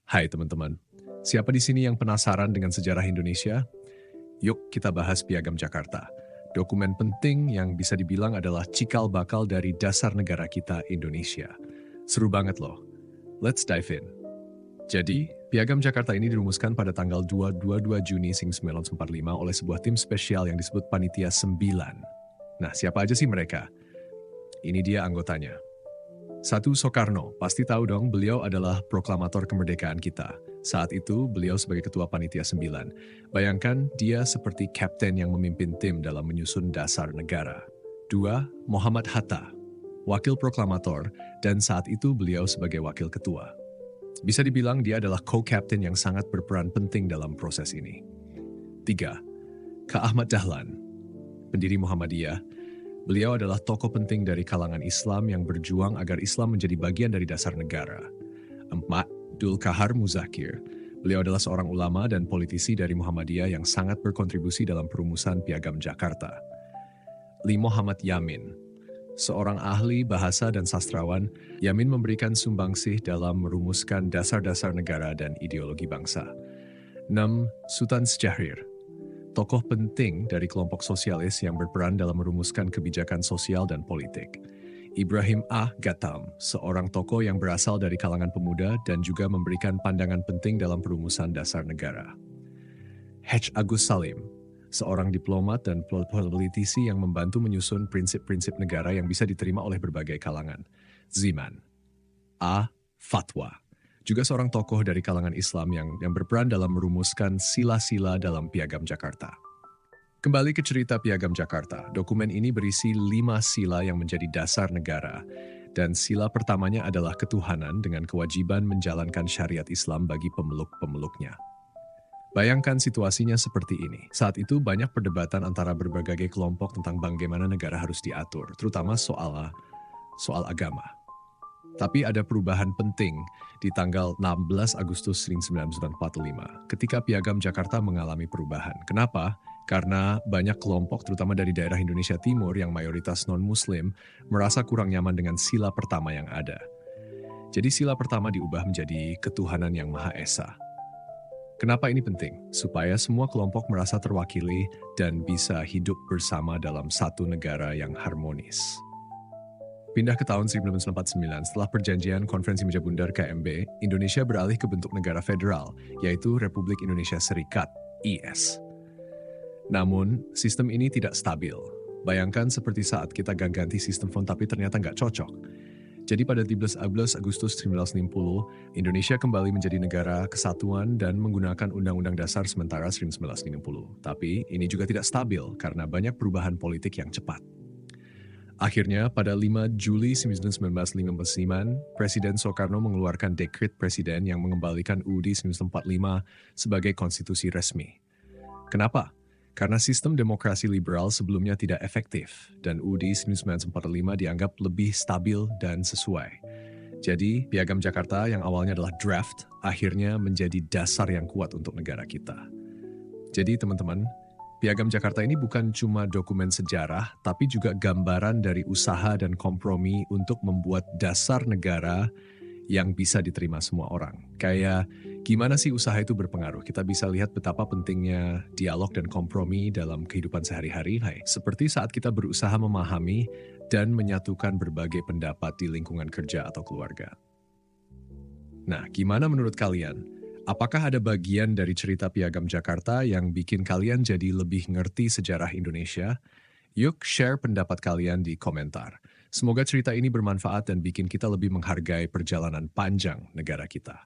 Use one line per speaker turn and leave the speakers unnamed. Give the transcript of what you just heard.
Hai teman-teman, siapa di sini yang penasaran dengan sejarah Indonesia? Yuk kita bahas Piagam Jakarta. Dokumen penting yang bisa dibilang adalah cikal bakal dari dasar negara kita, Indonesia. Seru banget loh. Let's dive in. Jadi, Piagam Jakarta ini dirumuskan pada tanggal 22 Juni 1945 oleh sebuah tim spesial yang disebut Panitia 9. Nah, siapa aja sih mereka? Ini dia anggotanya. Satu, Soekarno. Pasti tahu dong, beliau adalah proklamator kemerdekaan kita. Saat itu, beliau sebagai ketua Panitia 9. Bayangkan, dia seperti kapten yang memimpin tim dalam menyusun dasar negara. Dua, Muhammad Hatta. Wakil proklamator, dan saat itu beliau sebagai wakil ketua. Bisa dibilang dia adalah co-captain yang sangat berperan penting dalam proses ini. Tiga, Ka Ahmad Dahlan. Pendiri Muhammadiyah. Beliau adalah tokoh penting dari kalangan Islam yang berjuang agar Islam menjadi bagian dari dasar negara. 4. Dul Kahar Muzakir. Beliau adalah seorang ulama dan politisi dari Muhammadiyah yang sangat berkontribusi dalam perumusan Piagam Jakarta. 5. Muhammad Yamin. Seorang ahli bahasa dan sastrawan, Yamin memberikan sumbangsih dalam merumuskan dasar-dasar negara dan ideologi bangsa. 6. Sultan Syahrir. Tokoh penting dari kelompok sosialis yang berperan dalam merumuskan kebijakan sosial dan politik. Ibrahim A. Gatam, seorang tokoh yang berasal dari kalangan pemuda dan juga memberikan pandangan penting dalam perumusan dasar negara. H. Agus Salim, seorang diplomat dan politisi yang membantu menyusun prinsip-prinsip negara yang bisa diterima oleh berbagai kalangan. Ziman. A. Fatwa, juga seorang tokoh dari kalangan Islam yang berperan dalam merumuskan sila-sila dalam Piagam Jakarta. Kembali ke cerita Piagam Jakarta, dokumen ini berisi 5 sila yang menjadi dasar negara, dan sila pertamanya adalah ketuhanan dengan kewajiban menjalankan syariat Islam bagi pemeluk-pemeluknya. Bayangkan situasinya seperti ini. Saat itu banyak perdebatan antara berbagai kelompok tentang bagaimana negara harus diatur, terutama soal agama. Tapi ada perubahan penting di tanggal 16 Agustus 1945 ketika Piagam Jakarta mengalami perubahan. Kenapa? Karena banyak kelompok terutama dari daerah Indonesia Timur yang mayoritas non-Muslim merasa kurang nyaman dengan sila pertama yang ada. Jadi sila pertama diubah menjadi ketuhanan yang Maha Esa. Kenapa ini penting? Supaya semua kelompok merasa terwakili dan bisa hidup bersama dalam satu negara yang harmonis. Pindah ke tahun 1949, setelah perjanjian Konferensi Meja Bundar KMB, Indonesia beralih ke bentuk negara federal, yaitu Republik Indonesia Serikat, IS. Namun, sistem ini tidak stabil. Bayangkan seperti saat kita ganti sistem phone tapi ternyata nggak cocok. Jadi pada 13 Agustus 1960, Indonesia kembali menjadi negara kesatuan dan menggunakan Undang-Undang Dasar sementara 1950. Tapi ini juga tidak stabil karena banyak perubahan politik yang cepat. Akhirnya, pada 5 Juli 1959, Presiden Soekarno mengeluarkan dekret presiden yang mengembalikan UUD 1945 sebagai konstitusi resmi. Kenapa? Karena sistem demokrasi liberal sebelumnya tidak efektif, dan UUD 1945 dianggap lebih stabil dan sesuai. Jadi, Piagam Jakarta yang awalnya adalah draft, akhirnya menjadi dasar yang kuat untuk negara kita. Jadi, teman-teman, Piagam Jakarta ini bukan cuma dokumen sejarah, tapi juga gambaran dari usaha dan kompromi untuk membuat dasar negara yang bisa diterima semua orang. Kayak gimana sih usaha itu berpengaruh? Kita bisa lihat betapa pentingnya dialog dan kompromi dalam kehidupan sehari-hari. Seperti saat kita berusaha memahami dan menyatukan berbagai pendapat di lingkungan kerja atau keluarga. Nah, gimana menurut kalian? Apakah ada bagian dari cerita Piagam Jakarta yang bikin kalian jadi lebih ngerti sejarah Indonesia? Yuk share pendapat kalian di komentar. Semoga cerita ini bermanfaat dan bikin kita lebih menghargai perjalanan panjang negara kita.